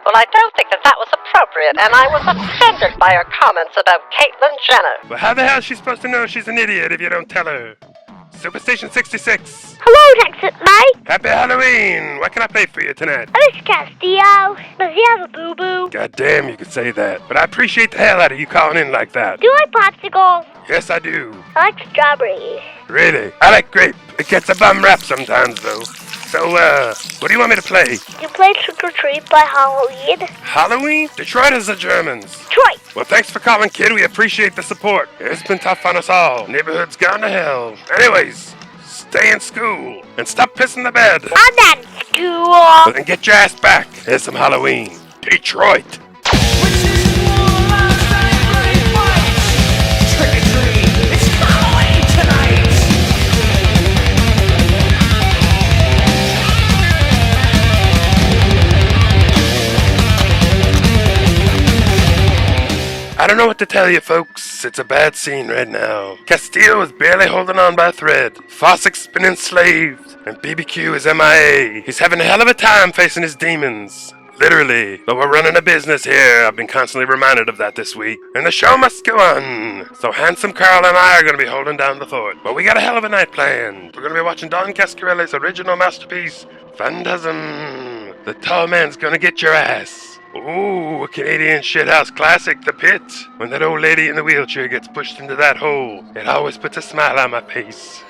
Well, I don't think that was appropriate, and I was offended by your comments about Caitlyn Jenner. Well, how the hell is she supposed to know she's an idiot if you don't tell her? Superstation 66. Hello, Texas Mike. Happy Halloween! What can I play for you tonight? This Castillo. Does he have a boo-boo? God damn, you could say that. But I appreciate the hell out of you calling in like that. Do you like popsicles? Yes, I do. I like strawberries. Really? I like grape. It gets a bum rap sometimes, though. So, what do you want me to play? You play Trick or Treat by Halloween? Halloween? Detroit is the Germans. Detroit. Well, thanks for calling, kid. We appreciate the support. It's been tough on us all. Neighborhood's gone to hell. Anyways, stay in school and stop pissing the bed. I'm not in school. Well, then get your ass back. Here's some Halloween. Detroit. I don't know what to tell you, folks. It's a bad scene right now. Castillo is barely holding on by a thread. Fossack's been enslaved, and BBQ is MIA. He's having a hell of a time facing his demons. Literally. But we're running a business here. I've been constantly reminded of that this week. And the show must go on. So Handsome Carl and I are going to be holding down the fort. But we got a hell of a night planned. We're going to be watching Don Cascarelli's original masterpiece, Phantasm. The tall man's going to get your ass. Ooh, a Canadian shithouse classic, The Pit. When that old lady in the wheelchair gets pushed into that hole, it always puts a smile on my face.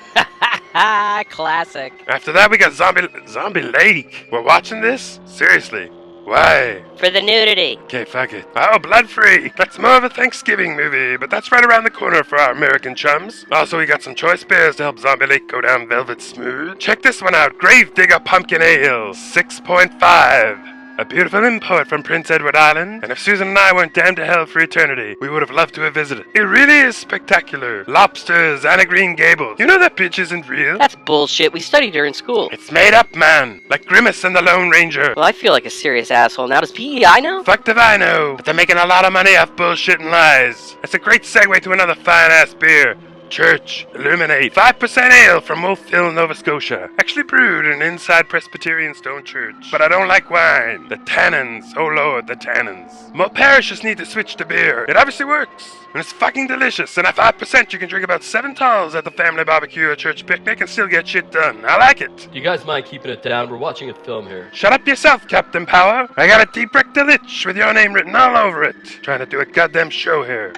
Classic. After that, we got Zombie Lake. We're watching this? Seriously. Why? For the nudity. Okay, fuck it. Oh, Blood Freak. That's more of a Thanksgiving movie, but that's right around the corner for our American chums. Also, we got some choice beers to help Zombie Lake go down velvet smooth. Check this one out. Gravedigger Pumpkin Ale, 6.5. A beautiful import from Prince Edward Island, and if Susan and I weren't damned to hell for eternity, we would have loved to have visited. It really is spectacular. Lobsters, Anna Green Gables. You know that bitch isn't real? That's bullshit. We studied her in school. It's made up, man. Like Grimace and the Lone Ranger. Well, I feel like a serious asshole. Now, does PEI know? Fuck if I know, but they're making a lot of money off bullshit and lies. That's a great segue to another fine-ass beer. Church Illuminate. 5% ale from Wolf Hill, Nova Scotia. Actually brewed in an inside Presbyterian stone church. But I don't like wine. The tannins. Oh lord, the tannins. More parishes need to switch to beer. It obviously works. And it's fucking delicious. And at 5% you can drink about 7 talls at the family barbecue or church picnic and still get shit done. I like it. You guys mind keeping it down? We're watching a film here. Shut up yourself, Captain Power. I got a deep rectal itch with your name written all over it. Trying to do a goddamn show here.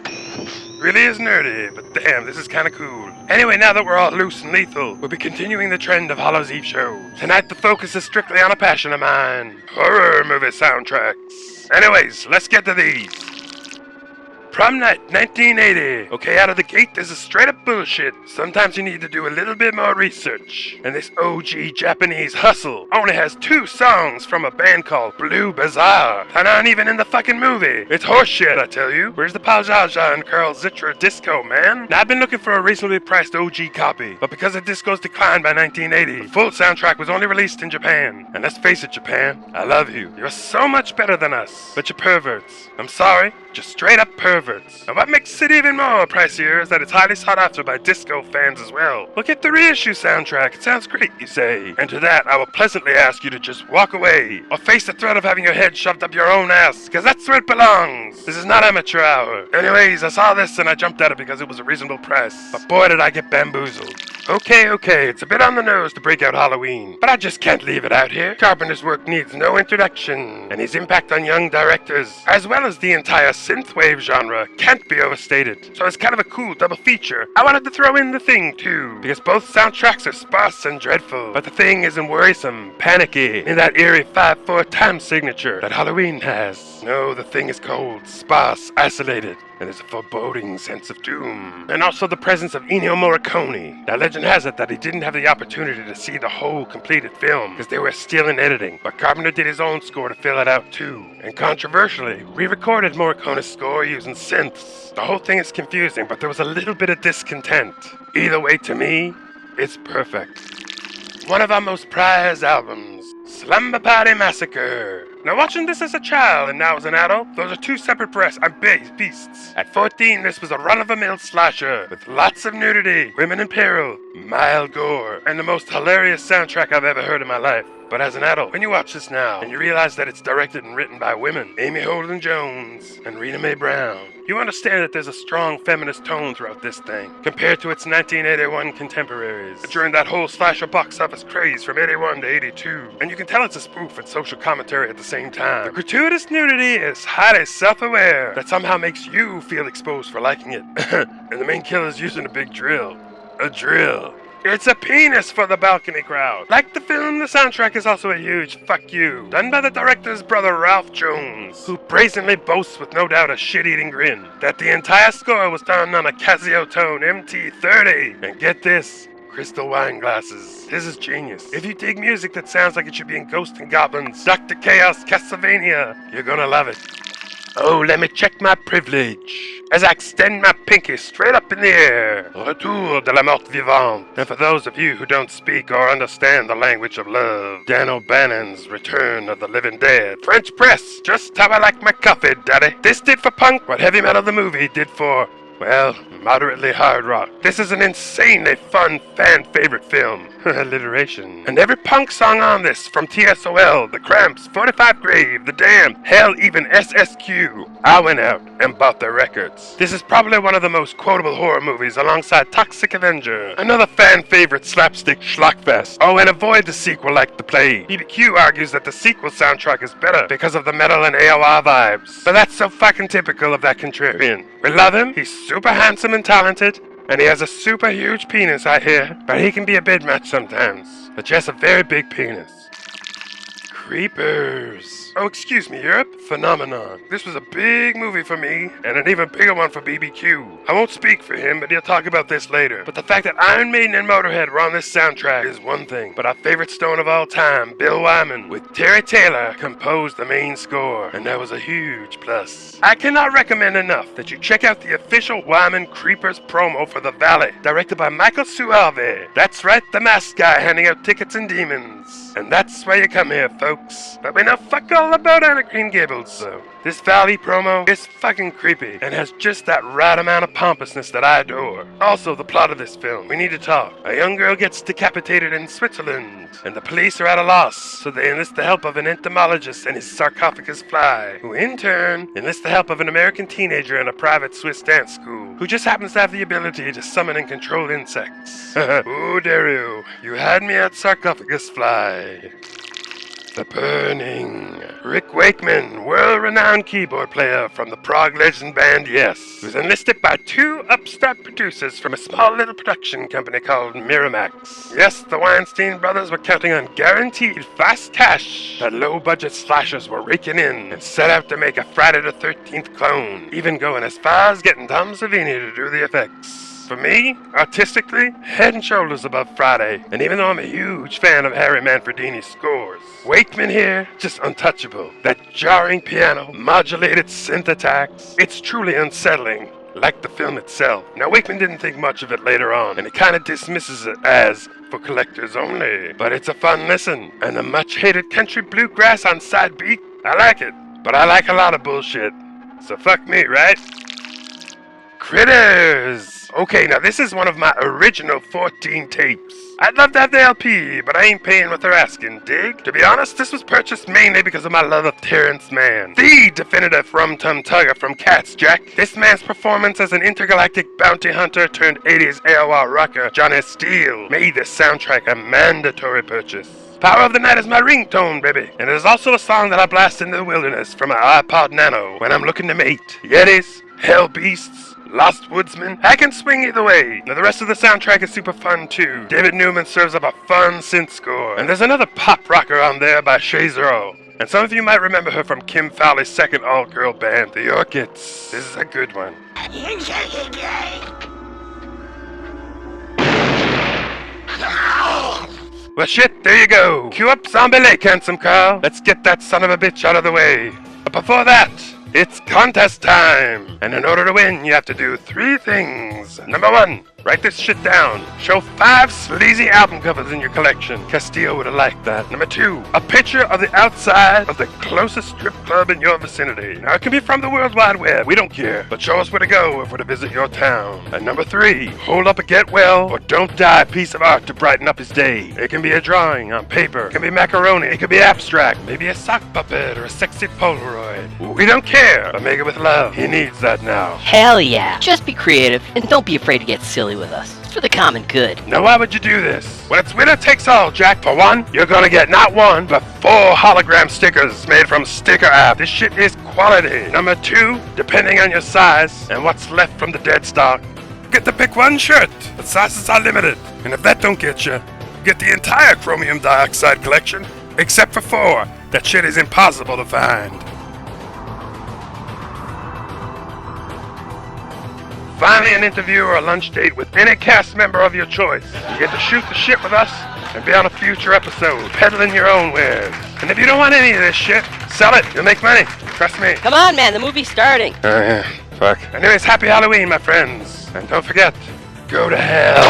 Really is nerdy, but damn, this is kinda cool. Anyway, now that we're all loose and lethal, we'll be continuing the trend of Hallows Eve shows. Tonight the focus is strictly on a passion of mine. Horror movie soundtracks. Anyways, let's get to these. Prom night, 1980. Okay, out of the gate, this is straight up bullshit. Sometimes you need to do a little bit more research. And this OG Japanese hustle only has 2 songs from a band called Blue Bazaar. And aren't even in the fucking movie. It's horseshit, I tell you. Where's the Pal Zha Zha and Carl Zitra disco, man? Now, I've been looking for a reasonably priced OG copy. But because the disco's declined by 1980, the full soundtrack was only released in Japan. And let's face it, Japan, I love you. You're so much better than us. But you're perverts. I'm sorry, just straight up perverts. And what makes it even more pricier is that it's highly sought after by disco fans as well. Look at the reissue soundtrack. It sounds great, you say. And to that, I will pleasantly ask you to just walk away or face the threat of having your head shoved up your own ass, because that's where it belongs. This is not amateur hour. Anyways, I saw this and I jumped at it because it was a reasonable price. But boy, did I get bamboozled. Okay, it's a bit on the nose to break out Halloween, but I just can't leave it out here. Carpenter's work needs no introduction, and his impact on young directors, as well as the entire synthwave genre, can't be overstated. So it's kind of a cool double feature. I wanted to throw in The Thing, too, because both soundtracks are sparse and dreadful, but The Thing isn't worrisome, panicky, in that eerie 5/4 time signature that Halloween has. No, The Thing is cold, sparse, isolated, and there's a foreboding sense of doom. And also the presence of Ennio Morricone. Now, legend has it that he didn't have the opportunity to see the whole completed film, because they were still in editing, but Carpenter did his own score to fill it out too. And controversially, re-recorded Morricone's score using synths. The whole thing is confusing, but there was a little bit of discontent. Either way, to me, it's perfect. One of our most prized albums. Slumber Party Massacre. Now watching this as a child and now as an adult, those are two separate breasts and beasts. At 14, this was a run-of-the-mill slasher with lots of nudity, women in peril, mild gore, and the most hilarious soundtrack I've ever heard in my life. But as an adult, when you watch this now, and you realize that it's directed and written by women, Amy Holden Jones and Rena Mae Brown, you understand that there's a strong feminist tone throughout this thing, compared to its 1981 contemporaries, during that whole slasher box office craze from 81 to 82. And you can tell it's a spoof and social commentary at the same time. The gratuitous nudity is highly self-aware, that somehow makes you feel exposed for liking it. And the main killer's using a big drill. A drill. It's a penis for the balcony crowd. Like the film, the soundtrack is also a huge fuck you, done by the director's brother Ralph Jones, who brazenly boasts with no doubt a shit-eating grin that the entire score was done on a Casio Tone MT-30. And get this, crystal wine glasses. This is genius. If you dig music that sounds like it should be in Ghosts and Goblins, Dr. Chaos, Castlevania, you're gonna love it. Oh, let me check my privilege as I extend my pinky straight up in the air. Retour de la mort vivante. And for those of you who don't speak or understand the language of love, Dan O'Bannon's Return of the Living Dead. French press, just how I like my coffee, daddy. This did for punk what Heavy Metal the movie did for, well, moderately hard rock. This is an insanely fun fan-favorite film. Alliteration. And every punk song on this, from TSOL, The Cramps, 45 Grave, The Damned, hell, even SSQ, I went out and bought their records. This is probably one of the most quotable horror movies alongside Toxic Avenger, another fan-favorite slapstick schlockfest. Oh, and avoid the sequel like the plague. BBQ argues that the sequel soundtrack is better because of the metal and AOR vibes. But that's so fucking typical of that contrarian. We love him, he's super handsome and talented, and he has a super huge penis, I hear. But he can be a bit much sometimes. But just a very big penis. Creepers. Oh, excuse me, Europe. Phenomenon. This was a big movie for me, and an even bigger one for BBQ. I won't speak for him, but he'll talk about this later. But the fact that Iron Maiden and Motorhead were on this soundtrack is one thing. But our favorite stone of all time, Bill Wyman, with Terry Taylor, composed the main score, and that was a huge plus. I cannot recommend enough that you check out the official Wyman Creepers promo for The Valley, directed by Michael Suave. That's right, the masked guy handing out tickets and demons. And that's why you come here, folks. But we know fuck all about Anna Green Gables, so this Valley promo is fucking creepy and has just that right amount of pompousness that I adore. Also, the plot of this film, we need to talk. A young girl gets decapitated in Switzerland, and the police are at a loss, so they enlist the help of an entomologist and his sarcophagus fly, who in turn enlists the help of an American teenager in a private Swiss dance school, who just happens to have the ability to summon and control insects. Oh, Dario, you had me at sarcophagus fly. The Burning. Rick Wakeman, world-renowned keyboard player from the prog legend band Yes, was enlisted by two upstart producers from a small little production company called Miramax. Yes, the Weinstein brothers were counting on guaranteed fast cash that low-budget slashers were raking in and set out to make a Friday the 13th clone, even going as far as getting Tom Savini to do the effects. For me, artistically, head and shoulders above Friday, and even though I'm a huge fan of Harry Manfredini's scores, Wakeman here, just untouchable. That jarring piano, modulated synth attacks, it's truly unsettling, like the film itself. Now, Wakeman didn't think much of it later on, and he kind of dismisses it as for collectors only. But it's a fun listen, and the much-hated country bluegrass on side beat, I like it. But I like a lot of bullshit, so fuck me, right? Critters! Okay, now this is one of my original 14 tapes. I'd love to have the LP, but I ain't paying what they're asking, dig? To be honest, this was purchased mainly because of my love of Terrence Mann, the definitive rum-tum tugger from Cats, Jack. This man's performance as an intergalactic bounty hunter turned 80s AOR rocker, Johnny Steele, made this soundtrack a mandatory purchase. Power of the Night is my ringtone, baby. And it is also a song that I blast into the wilderness from my iPod Nano when I'm looking to mate. Yetis, hell beasts, Lost Woodsman, I can swing either way. Now the rest of the soundtrack is super fun too. David Newman serves up a fun synth score. And there's another pop rocker on there by Shay Zero. And some of you might remember her from Kim Fowley's second all-girl band, The Orchids. This is a good one. Well shit, there you go. Cue up Zombie Lake, handsome Carl. Let's get that son of a bitch out of the way. But before that, it's contest time! And in order to win, you have to do 3 things. Number 1, Write this shit down. Show 5 sleazy album covers in your collection. Castillo would have liked that. Number 2, a picture of the outside of the closest strip club in your vicinity. Now, it can be from the World Wide Web. We don't care. But show us where to go if we're to visit your town. And number 3, hold up a get well or don't die piece of art to brighten up his day. It can be a drawing on paper. It can be macaroni. It can be abstract. Maybe a sock puppet or a sexy Polaroid. We don't care, but make it with love. He needs that now. Hell yeah. Just be creative and don't be afraid to get silly with us. It's for the common good. Now why would you do this? When it's winner takes all, Jack. For one, you're gonna get not 1, but 4 hologram stickers made from Sticker App. This shit is quality. Number 2, depending on your size and what's left from the dead stock, get to pick 1 shirt. The sizes are limited. And if that don't get you, get the entire chromium dioxide collection, except for 4. That shit is impossible to find. Finally, an interview or a lunch date with any cast member of your choice. You get to shoot the shit with us and be on a future episode, peddling your own wares. And if you don't want any of this shit, sell it. You'll make money. Trust me. Come on, man, the movie's starting. Oh, yeah. Fuck. Anyways, happy Halloween, my friends. And don't forget, go to hell.